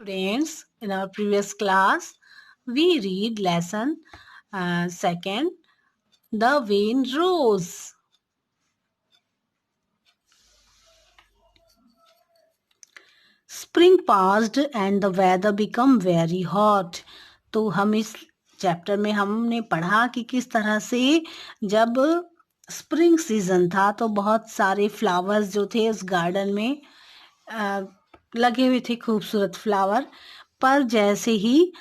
Students, in our previous class, we read lesson second, The Wind Rose. Spring passed and the weather became very hot. तो हम इस chapter में हमने पढ़ा कि किस तरह से जब स्प्रिंग सीजन था तो बहुत सारे फ्लावर्स जो थे उस गार्डन में लगे हुए थे, खूबसूरत फ्लावर। पर जैसे ही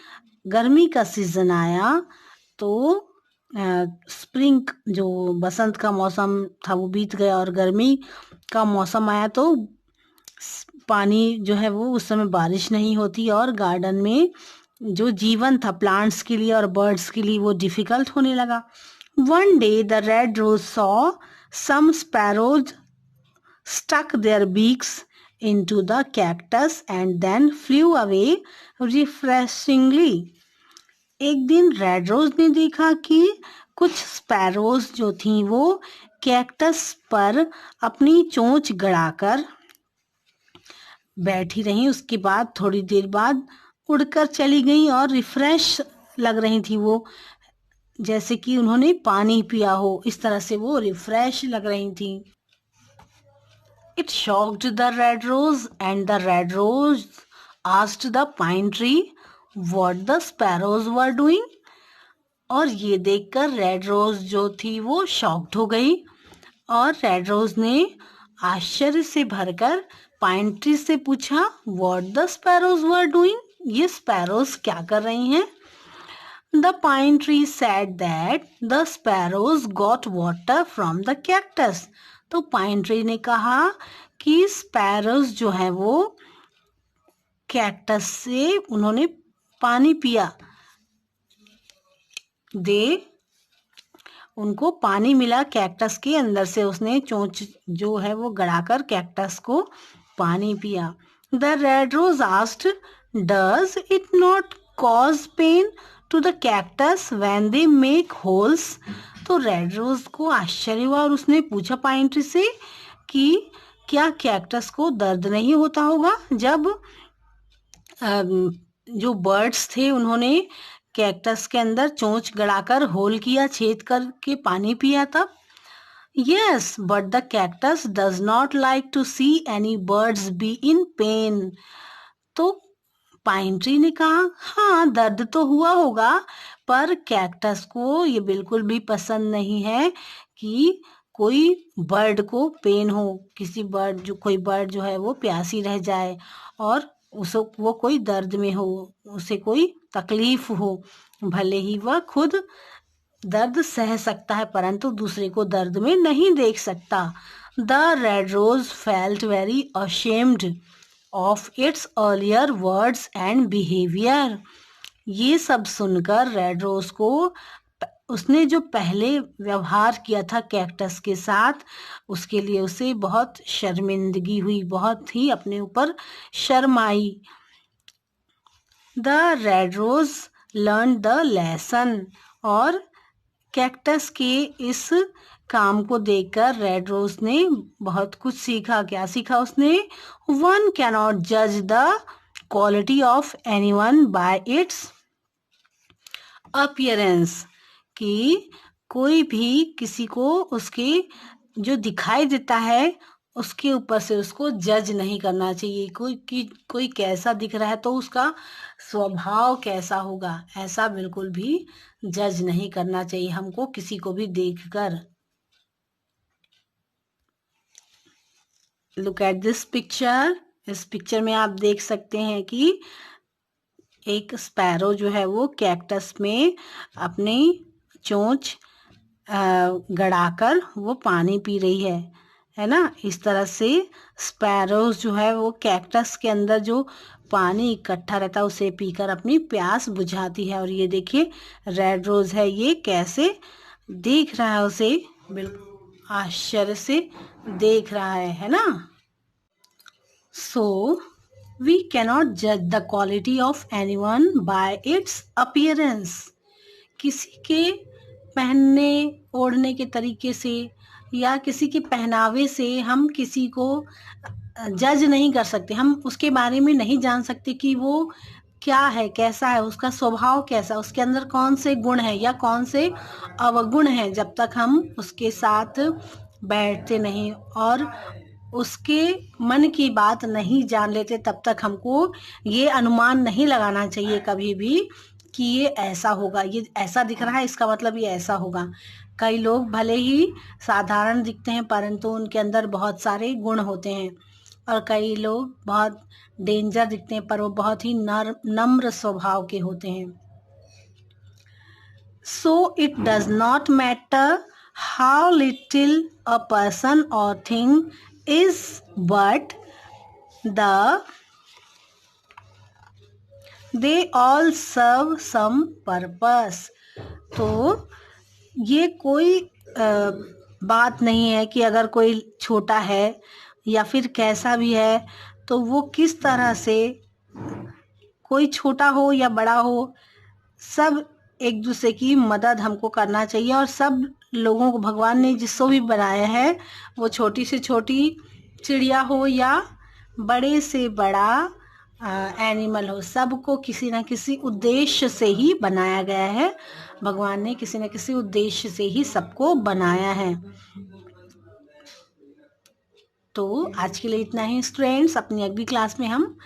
गर्मी का सीजन आया तो स्प्रिंग जो बसंत का मौसम था वो बीत गया और गर्मी का मौसम आया तो पानी जो है वो उस समय बारिश नहीं होती और गार्डन में जो जीवन था प्लांट्स के लिए और बर्ड्स के लिए वो डिफिकल्ट होने लगा। One day the red rose saw some sparrows stuck their beaks into the cactus and then flew away refreshingly. एक दिन रेड रोज ने देखा कि कुछ स्पैरोज जो थी वो कैक्टस पर अपनी चोंच गड़ाकर बैठी रहीं। उसके बाद थोड़ी देर बाद उड़कर चली गई और रिफ्रेश लग रही थी वो, जैसे कि उन्होंने पानी पिया हो, इस तरह से वो रिफ्रेश लग रही थी। It shocked the red rose and the red rose asked the pine tree what the sparrows were doing. और ये देखकर रेड रोज जो थी वो शॉक्ड हो गई और रेड रोज ने आश्चर्य से भरकर पाइन ट्री से पूछा what the sparrows were doing, ये स्पैरोज क्या कर रही हैं। The pine tree said that the sparrows got water from the cactus. तो पाइन ट्री ने कहा कि स्पैरोज जो है वो कैक्टस से उन्होंने पानी पिया, उनको पानी मिला कैक्टस के अंदर से, उसने चोंच जो है वो गड़ाकर कैक्टस को पानी पिया। The red rose asked does it not cause pain to the cactus when they make holes. तो रेड रोज को आश्चर्य हुआ और उसने पूछा पाइन ट्री से कि क्या कैक्टस को दर्द नहीं होता होगा जब जो बर्ड्स थे उन्होंने कैक्टस के अंदर चोंच गड़ाकर होल किया, छेद करके पानी पिया तब। Yes but the cactus does not like to see any birds be in pain. तो पाइन ट्री ने कहा हाँ दर्द तो हुआ होगा पर कैक्टस को ये बिल्कुल भी पसंद नहीं है कि कोई बर्ड को पेन हो, कोई बर्ड जो है वो प्यासी रह जाए और वो कोई दर्द में हो, उसे कोई तकलीफ हो। भले ही वह खुद दर्द सह सकता है परंतु दूसरे को दर्द में नहीं देख सकता। The red rose felt very ashamed of its earlier words and behaviour. ये सब सुनकर रेड रोज को उसने जो पहले व्यवहार किया था कैक्टस के साथ उसके लिए उसे बहुत शर्मिंदगी हुई, बहुत ही अपने ऊपर शर्म आई। The red rose learn the lesson. और कैक्टस के इस काम को देखकर रेड रोज ने बहुत कुछ सीखा। क्या सीखा उसने? वन कैनॉट जज the quality of anyone bye it's appearance, कि कोई भी किसी को उसके जो दिखाई देता है उसके ऊपर से उसको जज नहीं करना चाहिए। कोई कैसा दिख रहा है तो उसका स्वभाव कैसा होगा ऐसा बिल्कुल भी जज नहीं करना चाहिए हमको किसी को भी देखकर। Look at this picture. इस पिक्चर में आप देख सकते हैं कि एक स्पैरो जो है वो कैक्टस में अपनी चोंच गड़ाकर वो पानी पी रही है ना। इस तरह से स्पैरोज जो है वो कैक्टस के अंदर जो पानी इकट्ठा रहता है उसे पीकर अपनी प्यास बुझाती है। और ये देखिए रेड रोज है, ये कैसे देख रहा है उसे, बिल्कुल आश्चर्य से देख रहा है ना। सो वी कैनॉट जज the quality of anyone bye it's appearance. किसी के पहनने ओढ़ने के तरीके से या किसी के पहनावे से हम किसी को जज नहीं कर सकते, हम उसके बारे में नहीं जान सकते कि वो क्या है, कैसा है, उसका स्वभाव कैसा, उसके अंदर कौन से गुण हैं या कौन से अवगुण हैं, जब तक हम उसके साथ बैठते नहीं और उसके मन की बात नहीं जान लेते, तब तक हमको ये अनुमान नहीं लगाना चाहिए कभी भी कि ये ऐसा होगा, ये ऐसा दिख रहा है इसका मतलब ये ऐसा होगा। कई लोग भले ही साधारण दिखते हैं परंतु उनके अंदर बहुत सारे गुण होते हैं, और कई लोग बहुत डेंजर दिखते हैं पर वो बहुत ही नम्र स्वभाव के होते हैं। So it does not matter how little a person or thing is, but they all serve some purpose. तो ये कोई बात नहीं है कि अगर कोई छोटा है या फिर कैसा भी है तो वो किस तरह से, कोई छोटा हो या बड़ा हो, सब एक दूसरे की मदद हमको करना चाहिए। और सब लोगों को भगवान ने जिसको भी बनाया है, वो छोटी से छोटी चिड़िया हो या बड़े से बड़ा एनिमल हो, सबको किसी न किसी उद्देश्य से ही बनाया गया है। भगवान ने किसी न किसी उद्देश्य से ही सबको बनाया है। तो आज के लिए इतना ही स्टूडेंट्स, अपनी अगली क्लास में हम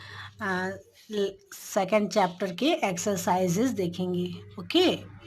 सेकंड चैप्टर के एक्सरसाइजेस देखेंगे। ओके।